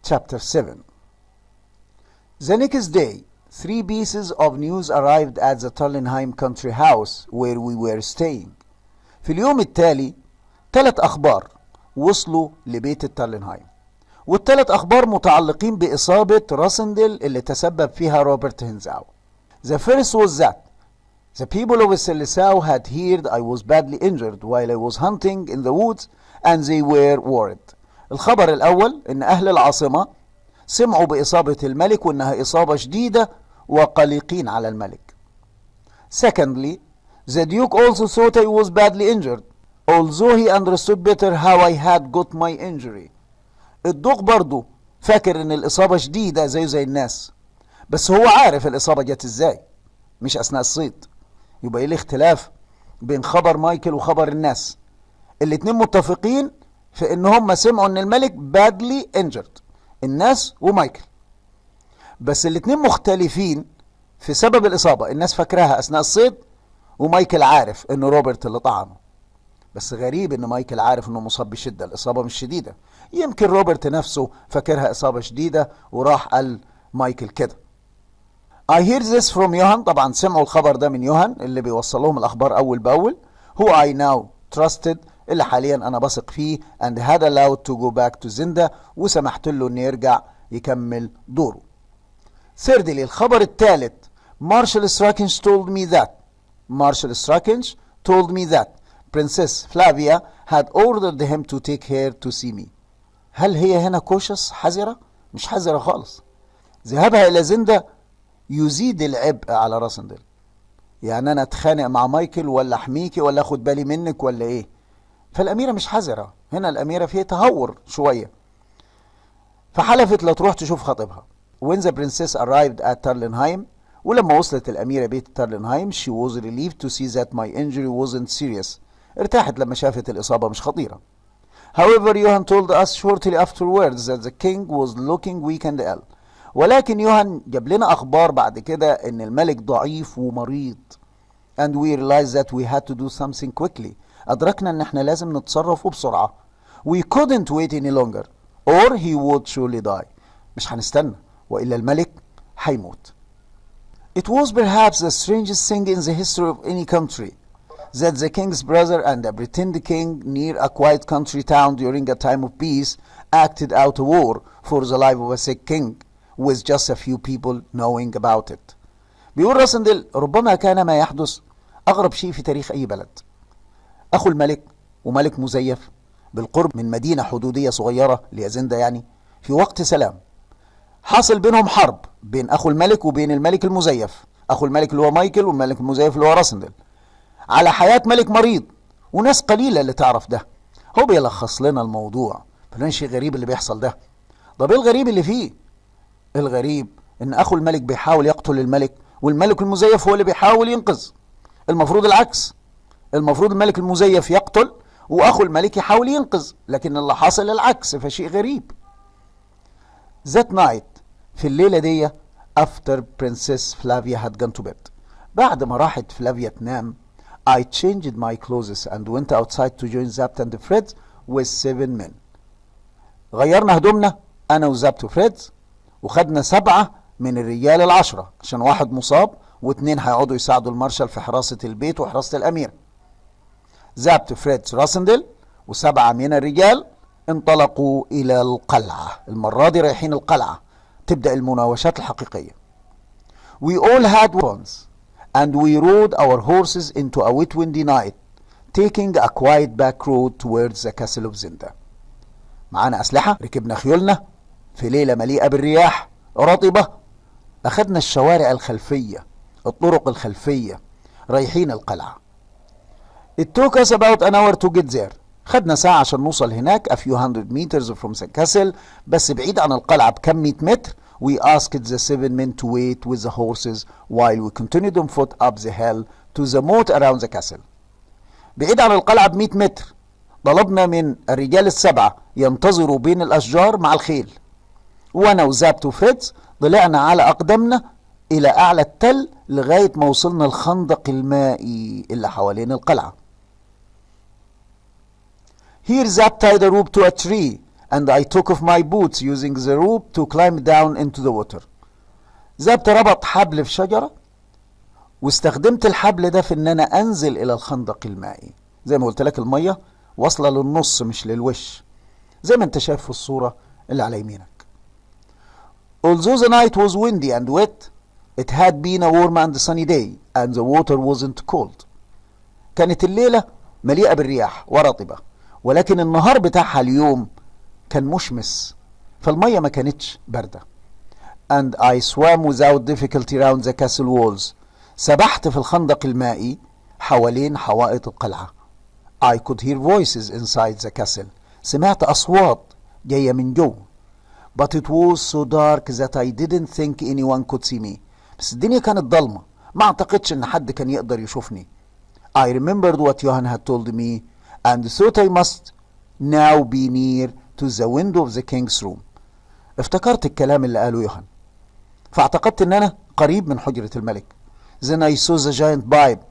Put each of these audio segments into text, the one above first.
Chapter 7. The next day, 3 pieces of news arrived at the Tarlenheim country house where we were staying. في اليوم التالي 3 أخبار وصلوا لبيت التارلنهايم، وال3 أخبار متعلقين بإصابة راسندل اللي تسبب فيها روبرت هنزاو. The first was that the people of Seleção had heard I was badly injured while I was hunting in the woods and they were worried. الخبر الأول إن أهل العاصمة سمعوا بإصابة الملك وإنها إصابة شديدة وقلقين على الملك. Secondly, the Duke also thought I was badly injured, although he understood better how I had got my injury. الدوق برضو فاكر إن الإصابة شديدة زي الناس، بس هو عارف الإصابة جت إزاي، مش أثناء الصيد. يبقى إيه الاختلاف بين خبر مايكل وخبر الناس؟ الاتنين متفقين في إن هم سمعوا إن الملك badly injured، الناس ومايكل، بس الاتنين مختلفين في سبب الإصابة. الناس فاكراها أثناء الصيد ومايكل عارف إنه روبرت اللي طعنه. بس غريب إن مايكل عارف إنه مصاب بشدة، الإصابة مش شديدة. يمكن روبرت نفسه فاكرها إصابة شديدة وراح قال مايكل كده. I hear this from يوهان. طبعا سمعوا الخبر ده من يوهان اللي بيوصل لهم الأخبار أول بأول. Who I now trusted، اللي حاليا أنا بثق فيه، and had allowed to go back to زندا، وسمحت له إنه يرجع يكمل دوره. Thirdly، الخبر الثالث، Marshal Strachan told me that Princess Flavia had ordered him to take her to see me. هل هي هنا كوشس حذرة؟ مش حذرة خالص. ذهابها إلى زندا يزيد العبء على راسندل. يعني أنا أتخانق مع مايكل ولا أحميكي ولا أخد بالي منك ولا إيه؟ فالأميرة مش حذرة، هنا الأميرة فيها تهور شوية. فحلفت لا تروح تشوف خطيبها. When the princess arrived at Tarlenheim، ولما وصلت الأميرة بيت تارلنهايم she was relieved to see that my injury wasn't serious. ارتاحت لما شافت الإصابة مش خطيرة. However, Johan told us shortly afterwards that the king was looking weak and ill. ولكن يوهان جاب لنا أخبار بعد كده إن الملك ضعيف ومريض. And we realized that we had to do something quickly. أدركنا إن إحنا لازم نتصرف وبسرعة. We couldn't wait any longer or he would surely die. مش هنستنى وإلا الملك هيموت. It was perhaps the strangest thing in the history of any country that the king's brother and a pretend king near a quiet country town during a time of peace acted out a war for the life of a sick king with just a few people knowing about it. بيقول راسندل ربما كان ما يحدث أغرب شيء في تاريخ أي بلد. أخو الملك وملك مزيف بالقرب من مدينة حدودية صغيرة لزندا، يعني في وقت سلام حاصل بينهم حرب بين أخو الملك وبين الملك المزيف، أخو الملك اللي هو مايكل والملك المزيف اللي هو راسندل، على حياة ملك مريض، وناس قليلة اللي تعرف ده. هو بيلخص لنا الموضوع، فلان شيء غريب اللي بيحصل ده. طب ايه الغريب اللي فيه؟ الغريب ان اخو الملك بيحاول يقتل الملك والملك المزيف هو اللي بيحاول ينقذ. المفروض العكس، المفروض الملك المزيف يقتل واخو الملك يحاول ينقذ، لكن اللي حاصل العكس، فشيء غريب. That night، في الليلة دي after Princess Flavia had gone to bed، بعد ما راحت فلافيا تنام I changed my clothes and went outside to join Zapt and Fred with 7 men. غيرنا هدومنا أنا وزابت وفريد وخدنا 7 من الرجال ال10 عشان واحد مصاب و2 هيقعدوا يساعدوا المارشال في حراسة البيت وحراسة الأمير. زابت فريد راسندل و7 من الرجال انطلقوا إلى القلعة. المرة دي رايحين القلعة، تبدأ المناوشات الحقيقية. We all had weapons and we rode our horses into a wet windy night, taking a quiet back road towards the castle of زندا. معانا أسلحة، ركبنا خيولنا في ليلة مليئة بالرياح رطبة، أخذنا الشوارع الخلفية، الطرق الخلفية، رايحين القلعة. It took us about an hour to get there. خدنا ساعة عشان نوصل هناك a few hundred meters from the castle، بس بعيد عن القلعة بكم 100 متر. We asked the 7 men to wait with the horses while we continued on foot up the hill to the moat around the castle. بعيد عن القلعة ب100 متر، طلبنا من الرجال ال7 ينتظروا بين الأشجار مع الخيل، وأنا وزابت وفريدز طلعنا على أقدامنا إلى أعلى التل لغاية ما وصلنا الخندق المائي اللي حوالين القلعة. Here Zap tied a rope to a tree and I took off my boots using the rope to climb down into the water. ذهبت ربط حبل في شجرة واستخدمت الحبل ده في ان انا انزل الى الخندق المائي. زي ما قلت لك المية واصلة للنص مش للوش، زي ما انت شايف في الصورة اللي على يمينك. Although the night was windy and wet, it had been a warm and sunny day and the water wasn't cold. كانت الليلة مليئة بالرياح ورطبة، ولكن النهار بتاعها اليوم كان مشمس، فالمية ما كانتش باردة. And I swam without difficulty around the castle walls. سبحت في الخندق المائي حوالين حوائط القلعة. I could hear voices inside the castle. سمعت أصوات جاية من جوه. But it was so dark that I didn't think anyone could see me. بس الدنيا كانت ضلمة، ما أعتقدش إن حد كان يقدر يشوفني. I remembered what Johan had told me and thought I must now be near to the window of the king's room. افتكرت الكلام اللي قاله يوهان، فاعتقدت ان انا قريب من حجرة الملك. Then I saw the giant pipe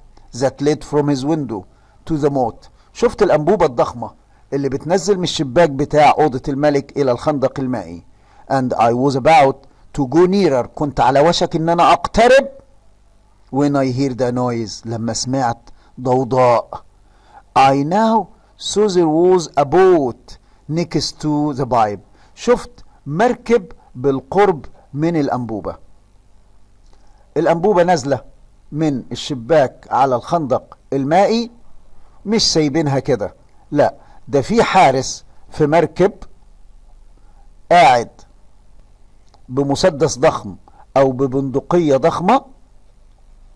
that led from his window to the moat. شفت الأنبوبة الضخمة اللي بتنزل من الشباك بتاع أوضة الملك إلى الخندق المائي. And I was about to go nearer. كنت على وشك ان انا اقترب. When I heard a noise. لما سمعت ضوضاء. I now saw there was a boat next to the pipe. شفت مركب بالقرب من الأنبوبة. الأنبوبة نازلة من الشباك على الخندق المائي، مش سايبينها كده، لا، ده في حارس في مركب قاعد بمسدس ضخم أو ببندقية ضخمة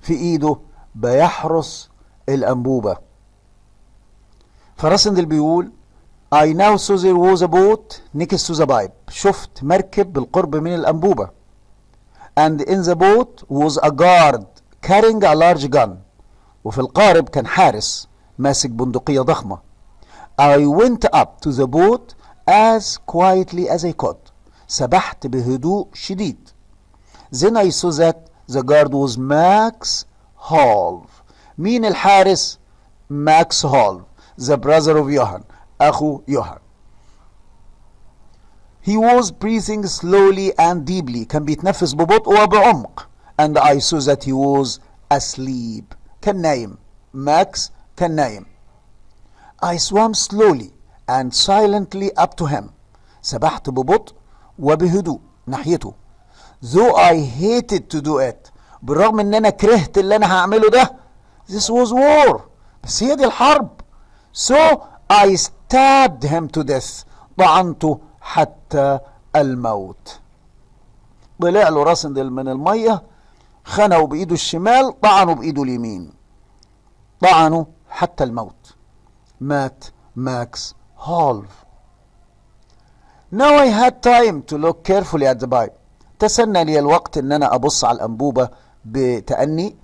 في إيده بيحرس الأنبوبة. فراسندل بيقول I now saw there was a boat next to the pipe. شفت مركب بالقرب من الأنبوبة. And in the boat was a guard carrying a large gun. وفي القارب كان حارس ماسك بندقية ضخمة. I went up to the boat as quietly as I could. سبحت بهدوء شديد. Then I saw that the guard was Max Hall. مين الحارس؟ Max Hall, the brother of Johan. أخو يوهان. He was breathing slowly and deeply. كان بيتنفس ببطء وبعمق. And I saw that he was asleep. كان نايم. ماكس كان نايم. I swam slowly and silently up to him. سبحت ببطء وبهدوء ناحيته. Though I hated to do it. بالرغم ان انا كرهت اللي انا هعمله ده. This was war. بس هي دي الحرب. So I stabbed him to death. طعنته حتى الموت. طلع له راسندل من المية، خنقه بإيده الشمال، طعنه بإيده اليمين، طعنه حتى الموت. مات ماكس هول. Now I had time to look carefully at the pipe. تسنى لي الوقت ان انا ابص على الانبوبة بتأني.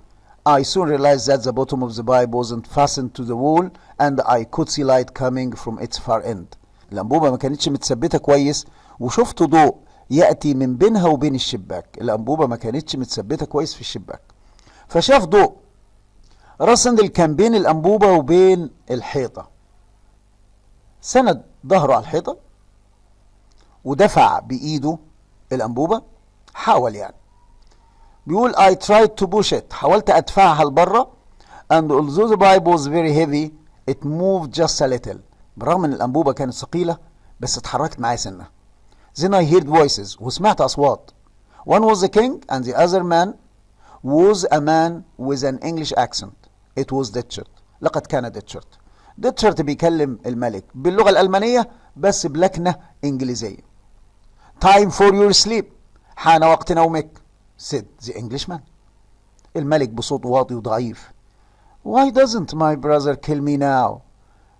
I soon realized that the bottom of the pipe wasn't fastened to the wall and I could see light coming from its far end. الأنبوبة ما كانتش متثبتة كويس وشفت ضوء يأتي من بينها وبين الشباك. الأنبوبة ما كانتش متثبتة كويس في الشباك، فشاف ضوء. راسندل كان بين الأنبوبة وبين الحيطة، سند ظهره على الحيطة ودفع بإيده الأنبوبة، حاول يعني. بيقول I tried to push it. حاولت أدفعها لبره. And although the pipe was very heavy, it moved just a little. بالرغم ان الأنبوبة كانت ثقيلة بس اتحركت معايا سنة. Then I heard voices. وسمعت أصوات. One was the king and the other man was a man with an English accent. It was Ditchard. لقد كان ديتشارد. ديتشارد بيكلم الملك باللغة الألمانية بس بلكنة إنجليزية. Time for your sleep. حان وقت نومك. said the Englishman. الملك بصوت واطي وضعيف. Why doesn't my brother kill me now?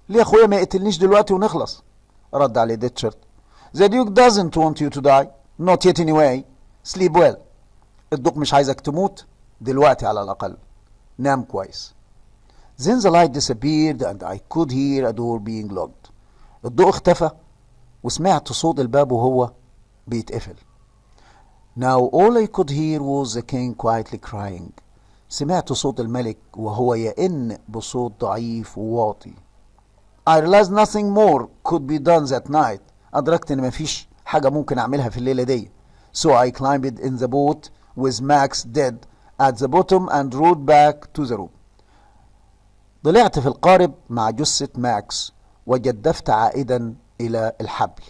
ليه أخويا ما يقتلنيش دلوقتي ونخلص؟ رد عليه ديتشارد. The Duke doesn't want you to die. Not yet anyway. Sleep well. الدوق مش عايزك تموت دلوقتي على الأقل. نام كويس. Then the light disappeared and I could hear a door being locked. الضوء اختفى وسمعت صوت الباب وهو بيتقفل. Now all I could hear was the king quietly crying. سمعت صوت الملك وهو يئن بصوت ضعيف وواطي. I realized nothing more could be done that night أدركت إن مفيش حاجة ممكن أعملها في الليلة دي. So I climbed in the boat with Max dead at the bottom and rowed back to the room. طلعت في القارب مع جثة ماكس وجدفت عائدا إلى الحبل.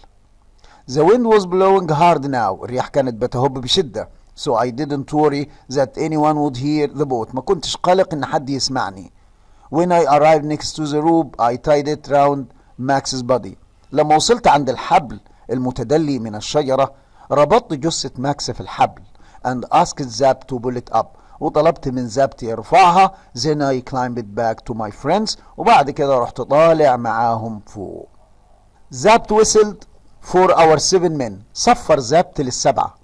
The wind was blowing hard now. الرياح كانت بتهب بشدة. So I didn't worry that anyone would hear the boat. ما كنتش قلق إن حد يسمعني. When I arrived next to the rope, I tied it round Max's body. لما وصلت عند الحبل المتدلي من الشجرة ربطت جثة ماكس في الحبل and asked Zap to pull it up. وطلبت من زابت يرفعها. Then I climbed back to my friends. وبعد كده رحت طالع معاهم فوق. زابت whistled for our 7 men. صفر زابت للسبعة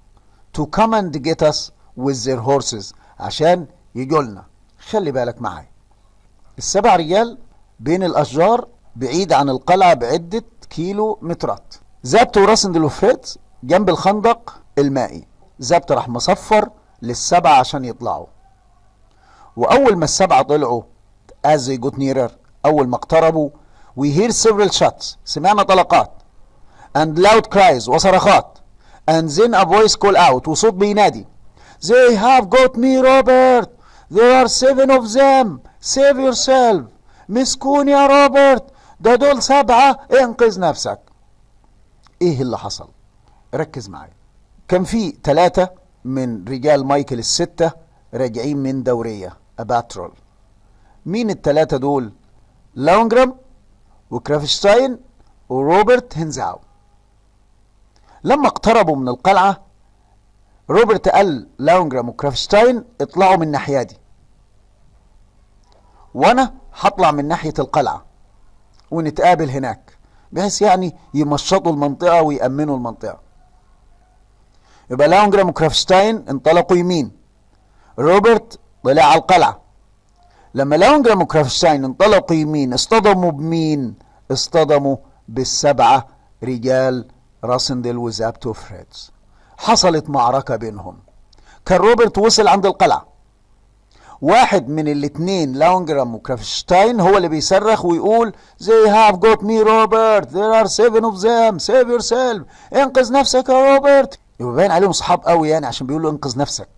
to come and get us with their horses. عشان يجولنا. خلي بالك معايا. السبع رجال بين الأشجار بعيد عن القلعة بعدة كيلو مترات. زابت وراسندل وفريدز جنب الخندق المائي. زابت راح مصفر للسبعة عشان يطلعوا. وأول ما السبعة طلعوا as they got nearer أول ما اقتربوا we hear several shots. سمعنا طلقات and loud cries وصرخات and then a voice call out وصوت بينادي they have got me Robert, there are 7 of them, save yourself. مسكون يا روبرت، ده دول 7، انقذ نفسك. ايه اللي حصل؟ ركز معايا. كان في 3 من رجال مايكل ال6 راجعين من دورية أباترول. مين ال3 دول؟ لاونجرام وكرافشتاين وروبرت هنزاو. لما اقتربوا من القلعة روبرت قال لاونجرام وكرافشتاين اطلعوا من الناحية دي وانا هطلع من ناحية القلعة ونتقابل هناك، بحيث يعني يمشطوا المنطقة ويأمنوا المنطقة. يبقى لاونجرام وكرافشتاين انطلقوا يمين، روبرت طلع على القلعة. لما لاونجرام وكرافشتاين انطلقوا يمين اصطدموا بمين؟ اصطدموا بال7 رجال راسندل وزابت وفريدز. حصلت معركة بينهم. كان روبرت وصل عند القلعة، واحد من الاثنين لاونجرام وكرافشتاين هو اللي بيصرخ ويقول they have got me Robert, there are 7 of them, save yourself. انقذ نفسك يا روبرت. يبقى باين عليهم صحاب قوي يعني عشان بيقولوا انقذ نفسك.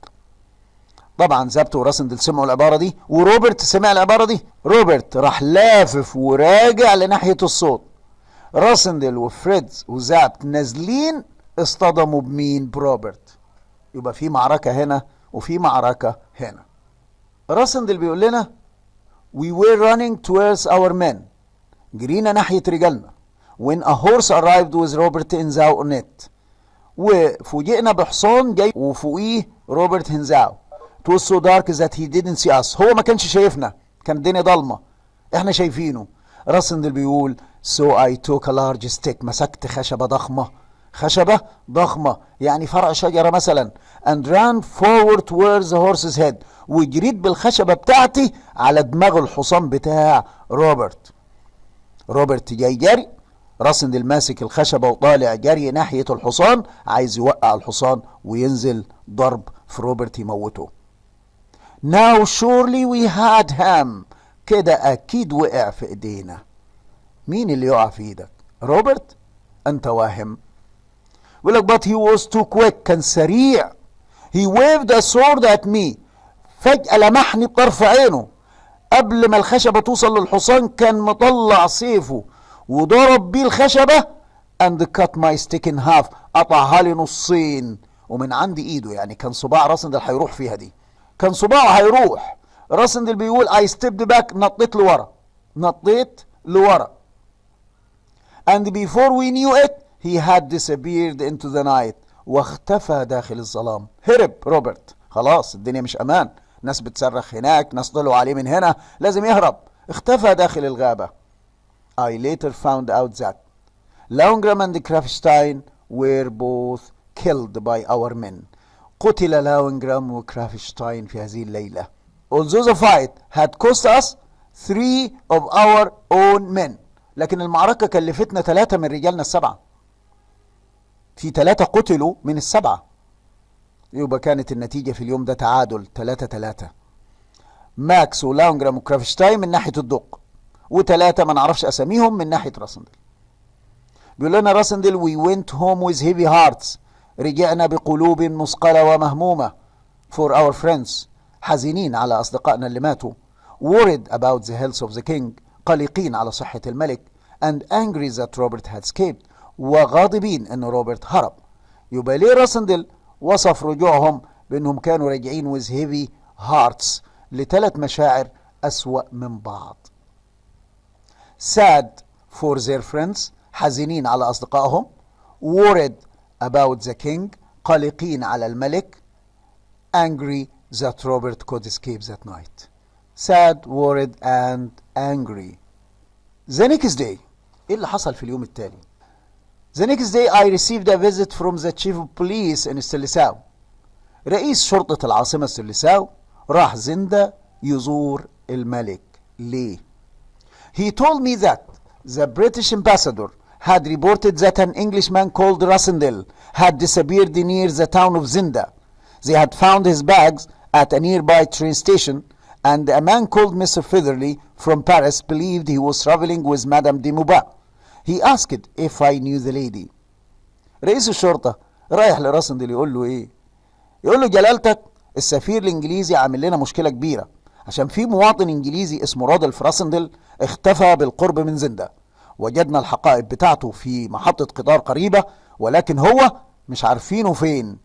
طبعا زابت وراسندل سمعوا العبارة دي وروبرت سمع العبارة دي. روبرت راح لافف وراجع لناحية الصوت. راسندل وفريدز وزابت نازلين اصطدموا بمين؟ بروبرت. يبقى في معركة هنا وفي معركة هنا. راسندل بيقول لنا we were running towards our men. جرينا ناحية رجالنا. when a horse arrived with Robert هنزاو on it. وفوجئنا بحصان جاي وفوقيه روبرت هنزاو. it was so dark that he didn't see us. هو ما كانش شايفنا، كان الدنيا ضلمة، احنا شايفينه. راسندل بيقول so I took a large stick. مسكت خشبة ضخمة، خشبة ضخمة يعني فرع شجرة مثلا and ran forward towards the horse's head. وجريت بالخشبة بتاعتي على دماغ الحصان بتاع روبرت. روبرت جاي جري، راسندل ماسك الخشبة وطالع جري ناحية الحصان، عايز يوقع الحصان وينزل ضرب في روبرت يموته. Now surely we had him. كده أكيد وقع في إيدينا. مين اللي يقع في إيدك؟ روبرت؟ أنت واهم. يقول لك but he was too quick. كان سريع. he waved a sword at me. فجأة لمحني بطرف عينه. قبل ما الخشبة توصل للحصان كان مطلع سيفه وضرب بيه الخشبة and cut my stick in half. قطعها لي نصين ومن عند ايده، يعني كان صباع راسندل هيروح فيها دي، كان صباعه هيروح. راسندل بيقول I stepped back. نطيت لورا، نطيت لورا. and before we knew it he had disappeared into the night. واختفى داخل الظلام. هرب روبرت، خلاص الدنيا مش امان، ناس بتصرخ هناك، ناس طلعوا عليه من هنا، لازم يهرب. اختفى داخل الغابة. I later found out that Loughran and Krafstein were both killed by our men. قتل لاونجرام وكرافشتاين في هذه الليلة. Although the fight had cost us 3 of our own men. لكن المعركة كلفتنا 3 من رجالنا ال7. في 3 قتلوا من ال7. يبقى كانت النتيجة في اليوم ده تعادل 3-3. ماكس ولاونجرام وكرافشتاين من ناحية الدق، و3 ما نعرفش أساميهم من ناحية راسندل. بيقول لنا راسندل we went home with heavy hearts. رجعنا بقلوب مثقلة ومهمومة. for our friends. حزينين على أصدقائنا اللي ماتوا. worried about the health of the king. قلقين على صحة الملك. and angry that Robert had escaped. وغاضبين أن روبرت هرب. يبقى ليه راسندل وصف رجوعهم بأنهم كانوا راجعين with heavy hearts لثلاث مشاعر أسوأ من بعض. sad for their friends. حزينين على أصدقائهم. worried about the king. قلقين على الملك. angry that Robert could escape that night. sad, worried and angry. The next day. إيه اللي حصل في اليوم التالي؟ The next day I received a visit from the chief of police in السلساو. رئيس شرطة العاصمة السلساو راح زندا يزور الملك. ليه؟ He told me that the British ambassador had reported that an Englishman called Rassendyll had disappeared near the town of Zenda. They had found his bags at a nearby train station, and a man called Mr. Featherly from Paris believed he was traveling with Madame de Mouba. He asked if I knew the lady. رئيس الشرطة رايح لراسندل يقول له ايه؟ يقول له جلالتك السفير الانجليزي عامل لنا مشكلة كبيرة عشان في مواطن انجليزي اسمه رادلف راسندل اختفى بالقرب من زندا. وجدنا الحقائب بتاعته في محطة قطار قريبة ولكن هو مش عارفينه فين.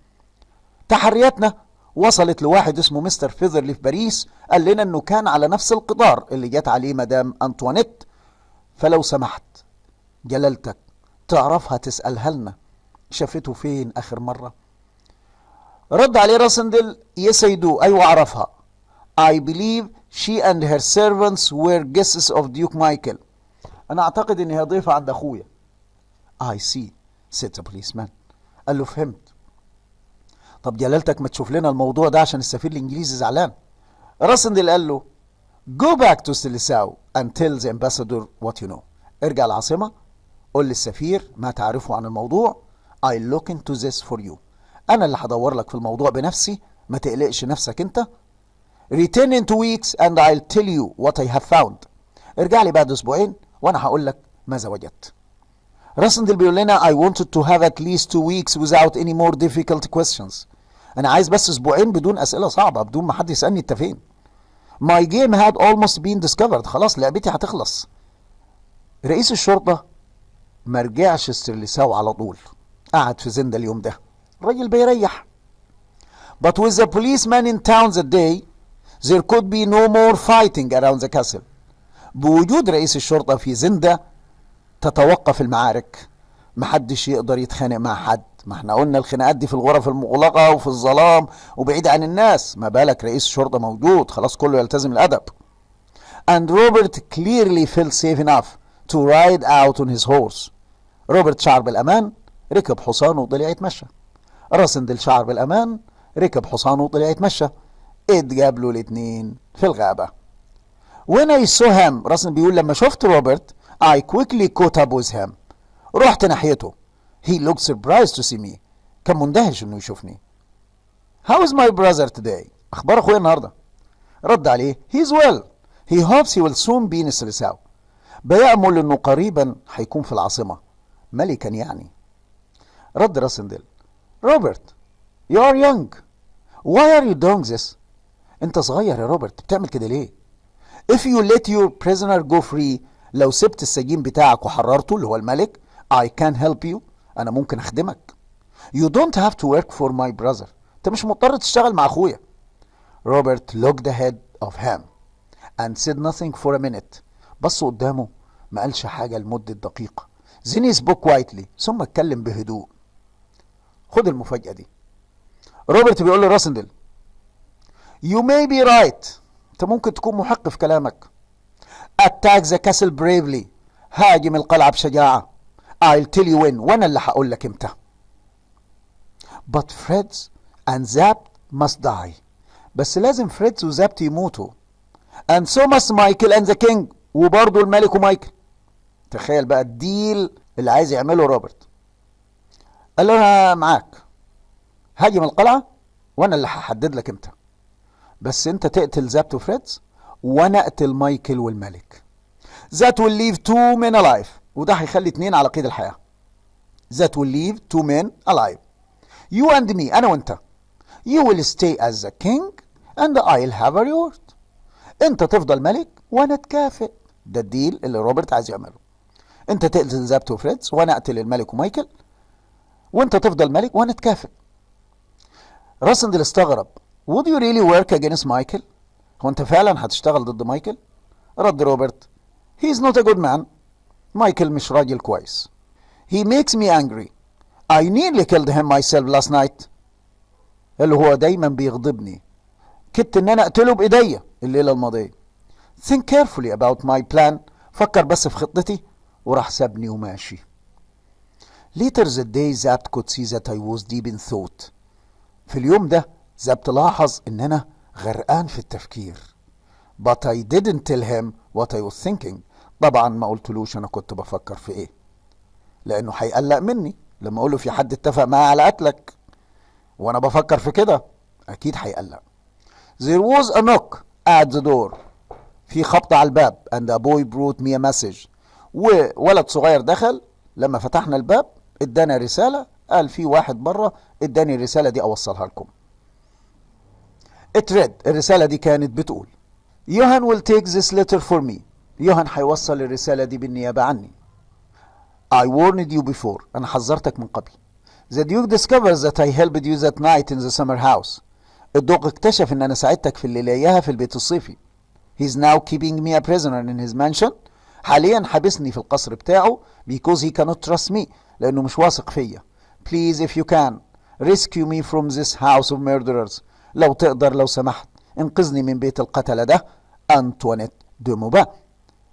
تحرياتنا وصلت لواحد اسمه مستر فيذرلي في باريس قال لنا انه كان على نفس القطار اللي جت عليه مدام انطوانيت. فلو سمحت جلالتك تعرفها تسألها لنا شافته فين آخر مرة؟ رد عليه راسندل yes I do. أيوة أعرفها. I believe she and her servants were guests of Duke Michael. أنا أعتقد إن هي ضيفة عند أخويا. I see said the policeman. قال له فهمت. طب جلالتك ما تشوف لنا الموضوع ده عشان السفير الإنجليزي زعلان. راسندل قال له go back to Seleção and tell the ambassador what you know. ارجع العاصمة قول للسفير ما تعرفه عن الموضوع. I look into this for you. أنا اللي هدور لك في الموضوع بنفسي ما تقلقش نفسك أنت. Return in 2 weeks and I'll tell you what I have found. ارجع لي بعد أسبوعين وأنا هقول لك ماذا وجدت. راسندل بيقول لنا I wanted to have at least 2 weeks without any more difficult questions. أنا عايز بس أسبوعين بدون أسئلة صعبة بدون ما حد يسألني أنت فين. My game had almost been discovered. خلاص لعبتي هتخلص. رئيس الشرطة ما رجعش السلساو على طول. قعد في زندا اليوم ده. الراجل بيريح. But with the policeman in town that day there could be no more fighting around the castle. بوجود رئيس الشرطة في زندا تتوقف المعارك. محدش يقدر يتخانق مع حد. ما احنا قلنا الخناقات دي في الغرف المغلقة وفي الظلام وبعيد عن الناس. ما بالك رئيس الشرطة موجود. خلاص كله يلتزم الأدب. And Robert clearly felt safe enough to ride out on his horse. روبرت شعر بالأمان ركب حصانه وطلع يتمشى. راسندل شعر بالأمان ركب حصانه وطلع يتمشى. اتقابلوا الاتنين في الغابة. When I saw him راسندل بيقول لما شفت روبرت I quickly caught up with him. رحت ناحيته. He looked surprised to see me. كان مندهش انه يشوفني. How is my brother today? اخبار اخويا النهارده. رد عليه He's well. He hopes he will soon be in السلساو. بيأمل انه قريبا هيكون في العاصمة ملكا يعني. رد راسندل روبرت you are young. Why are you doing this? انت صغير يا روبرت بتعمل كده ليه؟ If you let your prisoner go free لو سبت السجين بتاعك وحررته اللي هو الملك I can help you. انا ممكن اخدمك. You don't have to work for my brother. انت مش مضطر تشتغل مع اخويا. روبرت looked ahead of him and said nothing for a minute. بص قدامه ما قالش حاجة لمدة دقيقة. Then he spoke quietly. ثم اتكلم بهدوء. خد المفاجأة دي. روبرت بيقول لراسندل You may be right. انت ممكن تكون محق في كلامك. Attack the castle bravely. هاجم القلعة بشجاعة. I'll tell you when. وانا اللي هقول لك امتى. But Fritz and Zapt must die. بس لازم فريتز وزابت يموتوا. And so must Michael and the king. وبرضه الملك ومايكل. تخيل بقى الديل اللي عايز يعمله روبرت. قال له انا معاك. هاجم القلعة وانا اللي هحدد لك امتى. بس انت تقتل زابت وفريتز وانا اقتل مايكل والملك. That will leave 2 men alive. وده هيخلي 2 على قيد الحياة. that will leave 2 men alive. You and me, أنا وأنت. You will stay as the king and I'll have a reward. أنت تفضل ملك وأنا أتكافئ. ده الديل اللي روبرت عايز يعمله. أنت تقتل زابت وفريدز وأنا أقتل الملك ومايكل، وأنت تفضل ملك وأنا أتكافئ. راسندل استغرب. Would you really work against Michael? هو أنت فعلا هتشتغل ضد مايكل؟ رد روبرت. He's not a good man. مايكل مش راجل كويس. He makes me angry. I nearly killed him myself last night. اللي هو دايما بيغضبني. كدت ان انا اقتله بايديا الليلة الماضية. Think carefully about my plan. فكر بس في خطتي. وراح سابني وماشي. Later the day Zapt could see that I was deep in thought. في اليوم ده زابت لاحظ ان انا غرقان في التفكير. But I didn't tell him what I was thinking. طبعا ما قلتلوش انا كنت بفكر في ايه، لانه هيقلق مني لما اقوله في حد اتفق معاه على قتلك وانا بفكر في كده، اكيد هيقلق. There was a knock at the door. في خبط على الباب. and a boy brought me a message. وولد صغير دخل. لما فتحنا الباب ادانا رسالة. قال في واحد بره اداني الرسالة دي اوصلها لكم. It read. الرسالة دي كانت بتقول Johan will take this letter for me. يوهان هيوصل الرسالة دي بالنيابة عني. I warned you before. أنا حذرتك من قبل. The Duke discovers that I helped you that night in the summer house. الدوق اكتشف ان انا ساعدتك في الليلة اياها في البيت الصيفي. He's now keeping me a prisoner in his mansion. حاليا حبسني في القصر بتاعه because he cannot trust me. لانه مش واثق فيا. Please if you can rescue me from this house of murderers. لو تقدر لو سمحت انقذني من بيت القتلة ده. أنطوانيت دي موبا.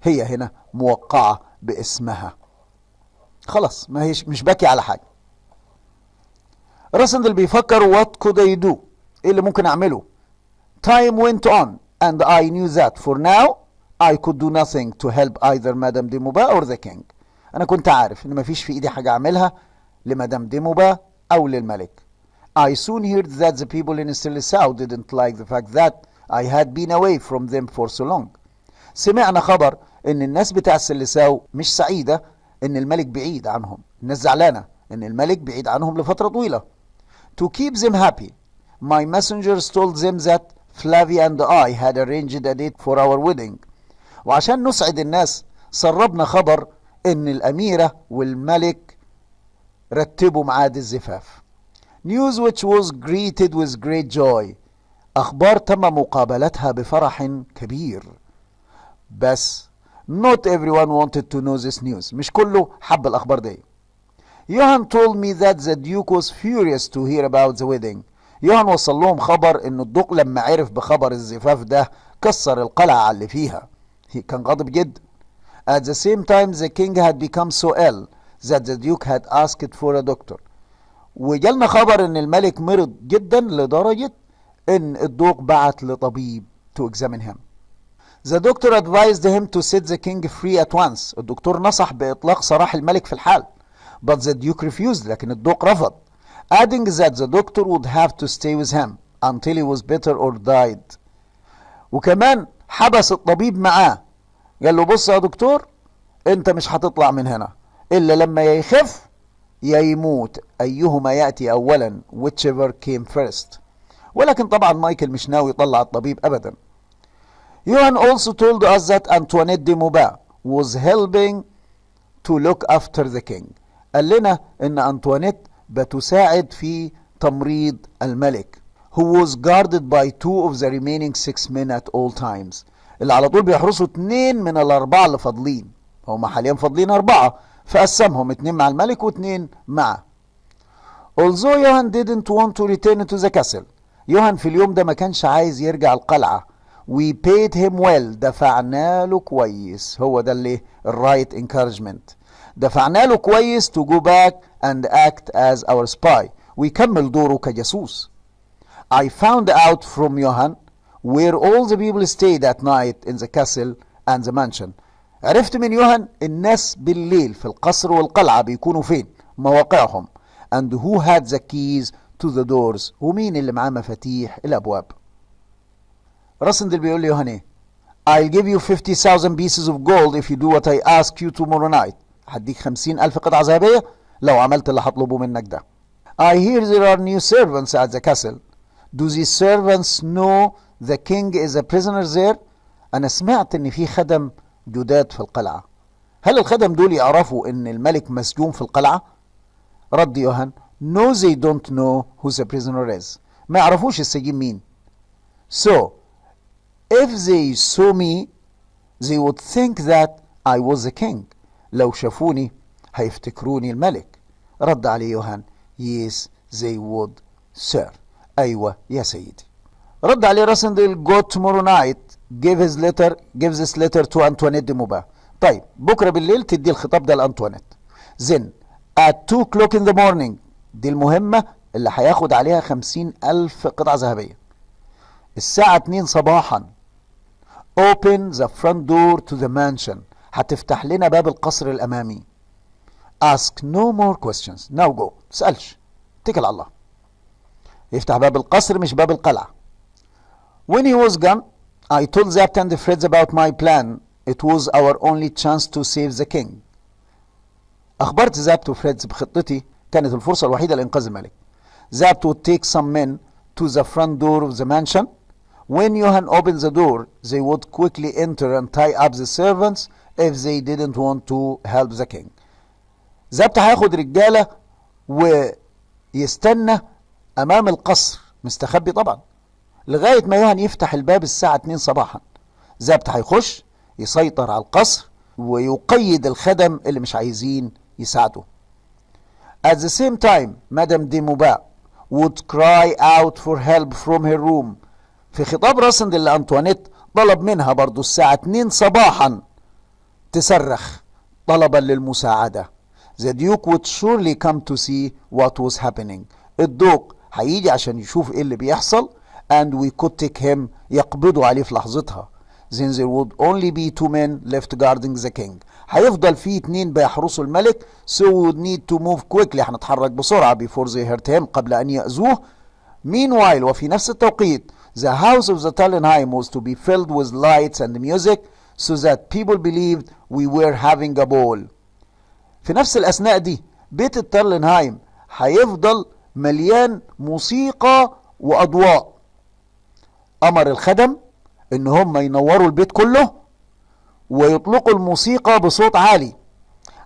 هي هنا موقعة باسمها. خلاص ما هيش مش باكي على حاجة. راسندل بيفكر what could I do؟ ايه اللي ممكن اعمله؟ Time went on and I knew that for now I could do nothing to help either Madame de Mouba or the king. انا كنت عارف ان مفيش في ايدي حاجة اعملها لمدام دي موبا او للملك. I soon heard that the people in Stillisau didn't like the fact that I had been away from them for so long. سمعنا خبر ان الناس بتاع سلساو مش سعيدة ان الملك بعيد عنهم. الناس زعلانة ان الملك بعيد عنهم لفترة طويلة. To keep them happy, my messengers told them that Flavia and I had arranged a date for our wedding. وعشان نسعد الناس سربنا خبر ان الاميرة والملك رتبوا ميعاد الزفاف. News which was greeted with great joy. اخبار تم مقابلتها بفرح كبير. بس not everyone wanted to know this news. مش كله حب الاخبار دي. يوهان told me that the Duke was furious to hear about the wedding. يوهان وصل لهم خبر ان الدوق لما عرف بخبر الزفاف ده كسر القلعة اللي فيها. كان غاضب جدا. At the same time the king had become so ill that the Duke had asked for a doctor. وجالنا خبر ان الملك مرض جدا لدرجة ان الدوق بعت لطبيب to examine him. The doctor advised him to set the king free at once. الدكتور نصح بإطلاق سراح الملك في الحال. But the Duke refused. لكن الدوق رفض. Adding that the doctor would have to stay with him until he was better or died. وكمان حبس الطبيب معاه. قال له بص يا دكتور انت مش هتطلع من هنا إلا لما يخف يا يموت أيهما يأتي أولا whichever came first. ولكن طبعا مايكل مش ناوي يطلع الطبيب أبدا. Johan also told us that Antoinette de Mauban was helping to look after the king. قال لنا ان أنطوانيت بتساعد في تمريض الملك who was guarded by 2 of the remaining 6 men at all times. اللي على طول بيحرسوا 2 من الأربعة اللي فاضلين. هم حاليا فاضلين 4 فقسمهم 2 مع الملك و2 معه. Although Johan didn't want to return to the castle. يوهان في اليوم ده ما كانش عايز يرجع القلعة. We paid him well. دفعنا له كويس. هو ده اللي right encouragement. دفعنا له كويس to go back and act as our spy. ويكمل دوره كجاسوس. I found out from Johan where all the people stayed at night in the castle and the mansion. عرفت من يوهان الناس بالليل في القصر والقلعة بيكونوا فين مواقعهم. And who had the keys to the doors. ومين اللي معاه مفاتيح الأبواب. راسندل بيقول لي يوهان ايه I'll give you 50,000 pieces of gold if you do what I ask you tomorrow night. هديك 50,000 قطعة ذهبية لو عملت اللي هطلبه منك ده. I hear there are new servants at the castle. Do these servants know the king is a prisoner there? أنا سمعت إن في خدم جداد في القلعة. هل الخدم دول يعرفوا إن الملك مسجون في القلعة؟ رد يوهان: No, they don't know who the prisoner is. ما يعرفوش السجين مين. So, if they saw me, they would think that I was the king. لو شافوني هيفتكروني الملك. رد عليه يوهان: Yes, they would, sir. أيوة يا سيدي. رد عليه راسندل: Go tomorrow night, give this letter to Antoinette de Maubert. طيب بكرة بالليل تدي الخطاب ده لأنطوانيت. Then at 2 o'clock in the morning، دي المهمة اللي هياخد عليها 50,000 قطعة ذهبية. الساعة 2 صباحا open the front door to the mansion، هتفتح لنا باب القصر الأمامي. ask no more questions. now go، تسألش، اتكل على الله. يفتح باب القصر مش باب القلعة. when he was gone I told Zapt and Fritz about my plan. It was our only chance to save the king. أخبرت زابت وفريدز بخطتي، كانت الفرصة الوحيدة لإنقاذ الملك. Zapt would take some men to the front door of the mansion. When Johann opened the door, they would quickly enter and tie up the servants if they didn't want to help the king. زابت هياخد رجالة ويستنى أمام القصر مستخبي طبعا لغاية ما يوهان يفتح الباب الساعة 2 صباحا. زابت هيخش يسيطر على القصر ويقيد الخدم اللي مش عايزين يساعدوا. At the same time, Madame de Maubert would cry out for help from her room. في خطاب راسندل لأنطوانيت طلب منها برضو الساعة 2 صباحا تصرخ طلبا للمساعدة. The Duke would surely come to see what was happening. الدوق هيجي عشان يشوف ايه اللي بيحصل and we could take him، يقبضوا عليه في لحظتها. Then there would only be 2 men left guarding the king. هيفضل في 2 بيحرسوا الملك. So we would need to move quickly، هنتحرك بسرعة before they hurt him، قبل أن يأذوه. Meanwhile، وفي نفس التوقيت the house of the Tallenheim was to be filled with lights and music so that people believed we were having a ball. في نفس الأثناء دي بيت التالنهايم هيفضل مليان موسيقى وأضواء. أمر الخدم إن هم ينوروا البيت كله ويطلقوا الموسيقى بصوت عالي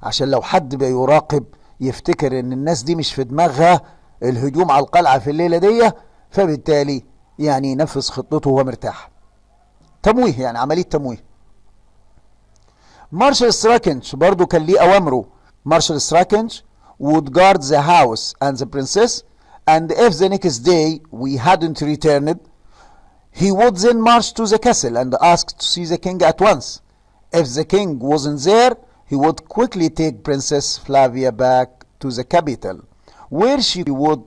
عشان لو حد بيراقب يفتكر إن الناس دي مش في دماغها الهجوم على القلعة في الليلة دي، فبالتالي يعني ينفذ خطته وهو مرتاح. تمويه، يعني عملية تمويه. مارشال ستراكنج برضو كان ليه أوامره. مارشال ستراكنج would guard the house and the princess, and if the next day we hadn't returned, he would then march to the castle and ask to see the king at once. If the king wasn't there, he would quickly take Princess Flavia back to the capital, where she would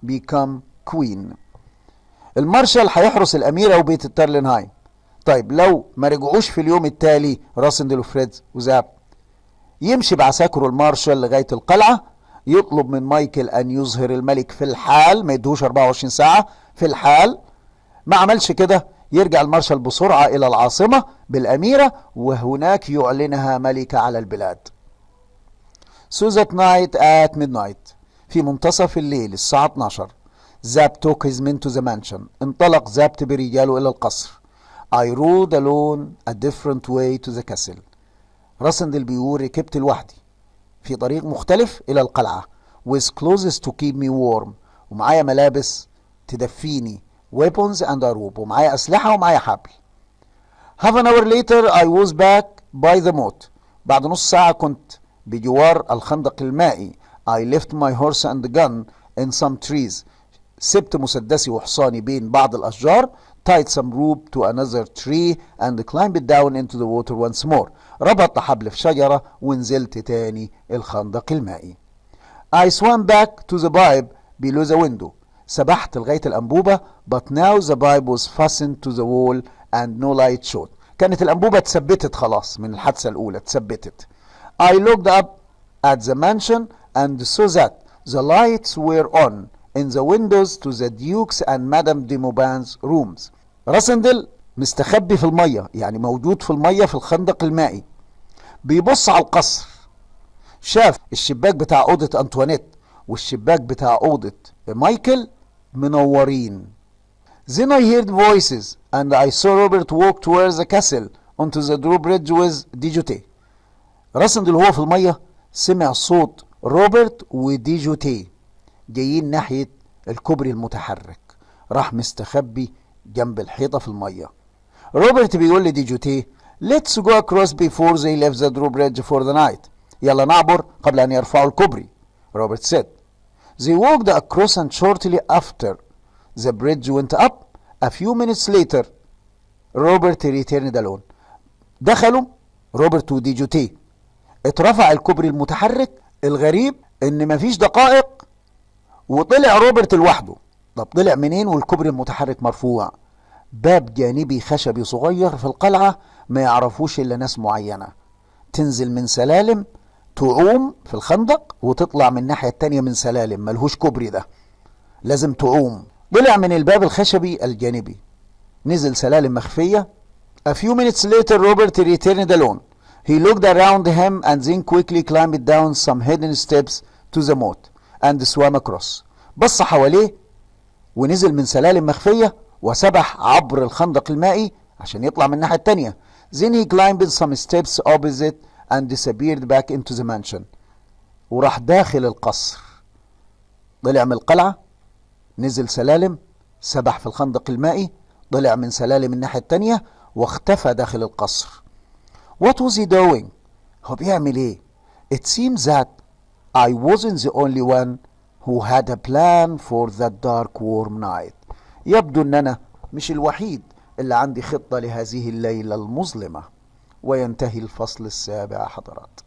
become queen. المارشال هيحرس الأميرة وبيت التارلنهايم. طيب لو ما رجعوش في اليوم التالي راسندل وفريدز وزاب، يمشي بعساكره المارشال لغاية القلعة، يطلب من مايكل أن يظهر الملك في الحال، ما يدهوش 24 ساعة، في الحال. ما عملش كده يرجع المارشال بسرعة إلى العاصمة بالأميرة وهناك يعلنها ملكة على البلاد. So that night at midnight، في منتصف الليل الساعة 12، زاب took his men to the mansion. انطلق زابت برجاله إلى القصر. I rode alone a different way to the castle. راسندل بيقول ركبت لوحدي في طريق مختلف إلى القلعة. with clothes to keep me warm، ومعايا ملابس تدفيني، weapons and a rope، ومعايا أسلحة ومعايا حبل. half an hour later I was back by the moat. بعد نص ساعة كنت بجوار الخندق المائي. I left my horse and gun in some trees. سبت مسدسي وحصاني بين بعض الأشجار. tied some rope to another tree and climbed down into the water once more. ربطت حبل في شجرة ونزلت تاني الخندق المائي. I swam back to the pipe below the window. سبحت لغاية الأنبوبة but now the pipe was fastened to the wall and no light showed. كانت الأنبوبة اتثبتت خلاص من الحادثة الأولى، اتثبتت. I looked up at the mansion and saw that the lights were on in the windows to the Duke's and Madame de Maubert's rooms. راسندل مستخبي في المية، يعني موجود في المية في الخندق المائي، بيبص على القصر. شاف الشباك بتاع أوضة أنطوانيت والشباك بتاع أوضة مايكل منورين. Then I heard voices and I saw Robert walk towards the castle onto the drawbridge with ديجوتي. راسندل وهو في المية سمع صوت روبرت وديجوتي جايين ناحية الكوبري المتحرك. راح مستخبي جنب الحيطة في المية. روبرت بيقول لديجوتي Let's go across before they left the drawbridge for the night. يلا نعبر قبل أن يرفعوا الكوبري. Robert said. They walked across and shortly after the bridge went up. A few minutes later Robert returned alone. دخلوا روبرت وديجوتي. اترفع الكوبري المتحرك. الغريب ان مفيش دقائق وطلع روبرت لوحده. طب طلع منين والكوبري المتحرك مرفوع؟ باب جانبي خشبي صغير في القلعة ما يعرفوش الا ناس معينة. تنزل من سلالم تعوم في الخندق وتطلع من الناحية التانية من سلالم ملهوش كوبري، ده لازم تعوم. طلع من الباب الخشبي الجانبي، نزل سلالم مخفية. A few minutes later Robert returned alone. He looked around him and then quickly climbed down some hidden steps to the moat and swam across. بص حواليه ونزل من سلالم مخفية وسبح عبر الخندق المائي عشان يطلع من الناحية التانية. Then he climbed some steps opposite and disappeared back into the mansion. وراح داخل القصر. طلع من القلعة، نزل سلالم، سبح في الخندق المائي، طلع من سلالم الناحية التانية واختفى داخل القصر. What was he doing? هو بيعمل ايه؟ It seems that I wasn't the only one who had a plan for that dark warm night. يبدو ان انا مش الوحيد اللي عندي خطة لهذه الليلة المظلمة. وينتهي الفصل السابع حضرات.